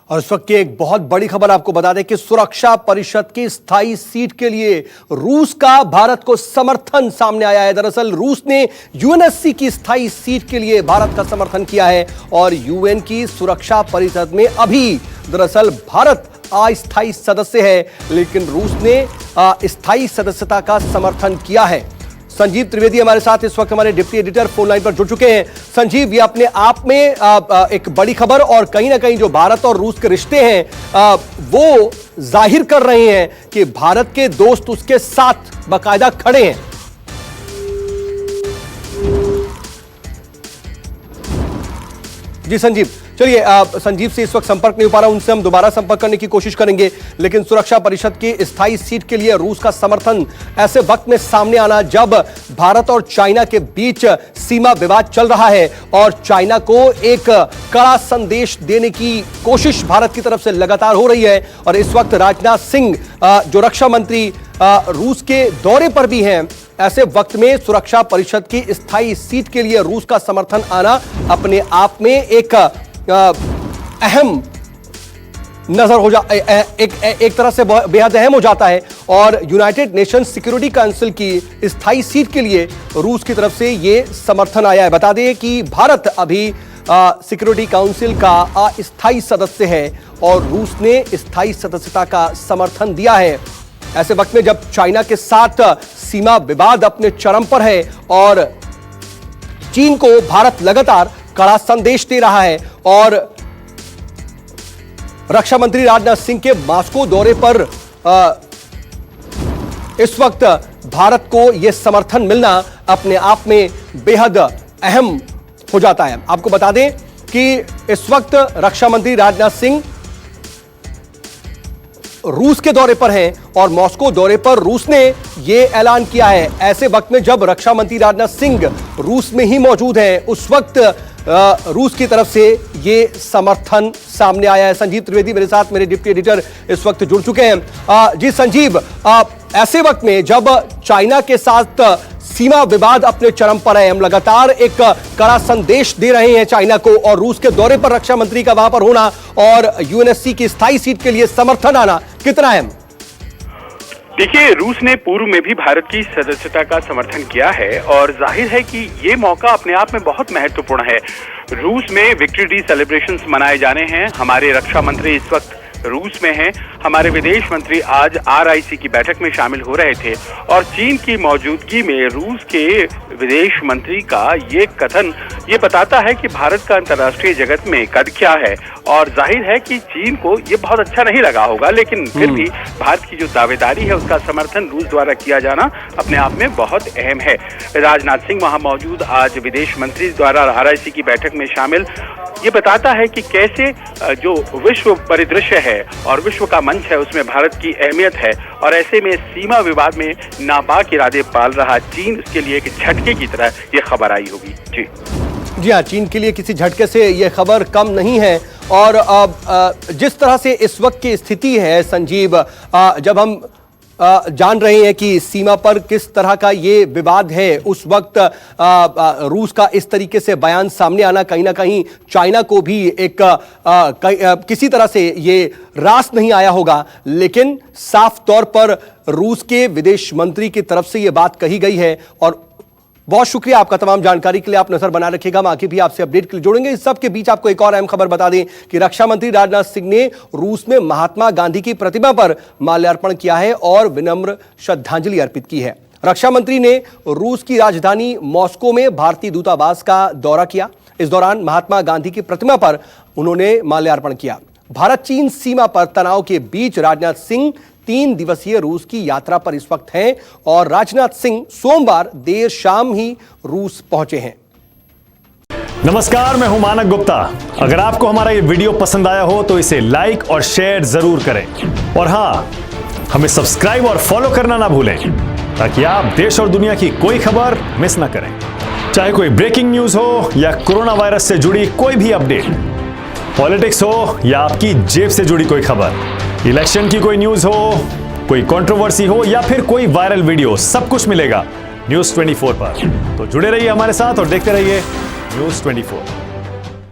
और इस वक्त की एक बहुत बड़ी खबर आपको बता दें कि सुरक्षा परिषद की स्थायी सीट के लिए रूस का भारत को समर्थन सामने आया है। दरअसल रूस ने यूएनएससी की स्थायी सीट के लिए भारत का समर्थन किया है और यूएन की सुरक्षा परिषद में अभी दरअसल भारत अस्थायी सदस्य है, लेकिन रूस ने स्थायी सदस्यता का समर्थन किया है। संजीव त्रिवेदी हमारे साथ इस वक्त हमारे डिप्टी एडिटर फोन लाइन पर जुड़ चुके हैं। संजीव, ये अपने आप में एक बड़ी खबर और कहीं ना कहीं जो भारत और रूस के रिश्ते हैं वो जाहिर कर रहे हैं कि भारत के दोस्त उसके साथ बाकायदा खड़े हैं। जी संजीव, चलिए संजीव से इस वक्त संपर्क नहीं हो पा रहा, उनसे हम दोबारा संपर्क करने की कोशिश करेंगे। लेकिन सुरक्षा परिषद की स्थायी सीट के लिए रूस का समर्थन ऐसे वक्त में सामने आना जब भारत और चाइना के बीच सीमा विवाद चल रहा है और चाइना को एक कड़ा संदेश देने की कोशिश भारत की तरफ से लगातार हो रही है। और इस वक्त राजनाथ सिंह जो रक्षा मंत्री रूस के दौरे पर भी हैं, ऐसे वक्त में सुरक्षा परिषद की स्थायी सीट के लिए रूस का समर्थन आना अपने आप में एक अहम नजर हो एक तरह से बेहद अहम हो जाता है। और यूनाइटेड नेशंस सिक्योरिटी काउंसिल की स्थायी सीट के लिए रूस की तरफ से यह समर्थन आया है। बता दें कि भारत अभी सिक्योरिटी काउंसिल का अस्थायी सदस्य है और रूस ने स्थायी सदस्यता का समर्थन दिया है। ऐसे वक्त में जब चाइना के साथ सीमा विवाद अपने चरम पर है और चीन को भारत लगातार कड़ा संदेश दे रहा है और रक्षा मंत्री राजनाथ सिंह के मॉस्को दौरे पर इस वक्त भारत को यह समर्थन मिलना अपने आप में बेहद अहम हो जाता है। आपको बता दें कि इस वक्त रक्षा मंत्री राजनाथ सिंह रूस के दौरे पर हैं और मॉस्को दौरे पर रूस ने यह ऐलान किया है। ऐसे वक्त में जब रक्षा मंत्री राजनाथ सिंह रूस में ही मौजूद हैं, उस वक्त रूस की तरफ से यह समर्थन सामने आया है। संजीव त्रिवेदी मेरे साथ, मेरे डिप्टी एडिटर इस वक्त जुड़ चुके हैं। जी संजीव, ऐसे वक्त में जब चाइना के साथ सीमा विवाद अपने चरम पर है, हम लगातार एक कड़ा संदेश दे रहे हैं चाइना को, और रूस के दौरे पर रक्षा मंत्री का वहां पर होना और यूएनएससी की स्थायी सीट के लिए समर्थन आना कितना अहम? देखिए, रूस ने पूर्व में भी भारत की सदस्यता का समर्थन किया है और जाहिर है कि ये मौका अपने आप में बहुत महत्वपूर्ण है। रूस में विक्ट्री डे सेलिब्रेशंस मनाए जाने हैं। हमारे रक्षा मंत्री इस वक्त रूस में हैं। हमारे विदेश मंत्री आज RIC की बैठक में शामिल हो रहे थे और चीन की मौजूदगी में रूस के विदेश मंत्री का ये कथन ये बताता है कि भारत का अंतर्राष्ट्रीय जगत में कद क्या है। और जाहिर है कि चीन को ये बहुत अच्छा नहीं लगा होगा, लेकिन फिर भी भारत की जो दावेदारी है उसका समर्थन रूस द्वारा किया जाना अपने आप में बहुत अहम है। राजनाथ सिंह वहां मौजूद आज विदेश मंत्री द्वारा RIC की बैठक में शामिल, ये बताता है कि कैसे जो विश्व परिदृश्य है और विश्व का मंच है उसमें भारत की अहमियत है। और ऐसे में सीमा विवाद में नापाक इरादे पाल रहा चीन, उसके लिए एक झटके की तरह ये खबर आई होगी। जी हाँ, चीन के लिए किसी झटके से यह खबर कम नहीं है। और जिस तरह से इस वक्त की स्थिति है संजीव, जब हम जान रहे हैं कि सीमा पर किस तरह का ये विवाद है, उस वक्त रूस का इस तरीके से बयान सामने आना कहीं ना कहीं चाइना को भी एक किसी तरह से ये रास नहीं आया होगा। लेकिन साफ तौर पर रूस के विदेश मंत्री की तरफ से ये बात कही गई है। और बहुत शुक्रिया आपका तमाम जानकारी के लिए। आप नजर बना रखिएगा, हम आगे भी आपसे अपडेट के लिए जोड़ेंगे। इस सब के बीच आपको एक और अहम खबर बता दें कि रक्षा मंत्री राजनाथ सिंह ने रूस में महात्मा गांधी की प्रतिमा पर माल्यार्पण किया है और विनम्र श्रद्धांजलि अर्पित की है। रक्षा मंत्री ने रूस की राजधानी मॉस्को में भारतीय दूतावास का दौरा किया। इस दौरान महात्मा गांधी की प्रतिमा पर उन्होंने माल्यार्पण किया। भारत चीन सीमा पर तनाव के बीच राजनाथ सिंह 3 दिवसीय रूस की यात्रा पर इस वक्त हैं और राजनाथ सिंह सोमवार देर शाम ही रूस पहुंचे हैं। नमस्कार, मैं हूं मानक गुप्ता। अगर आपको हमारा ये वीडियो पसंद आया हो तो इसे लाइक और शेयर जरूर करें और हां, हमें सब्सक्राइब और फॉलो करना ना भूलें ताकि आप देश और दुनिया की कोई खबर मिस ना करें। चाहे कोई ब्रेकिंग न्यूज हो या कोरोना वायरस से जुड़ी कोई भी अपडेट, पॉलिटिक्स हो या आपकी जेब से जुड़ी कोई खबर, इलेक्शन की कोई न्यूज हो, कोई कंट्रोवर्सी हो या फिर कोई वायरल वीडियो, सब कुछ मिलेगा न्यूज़ 24 पर। तो जुड़े रहिए हमारे साथ और देखते रहिए न्यूज़ 24।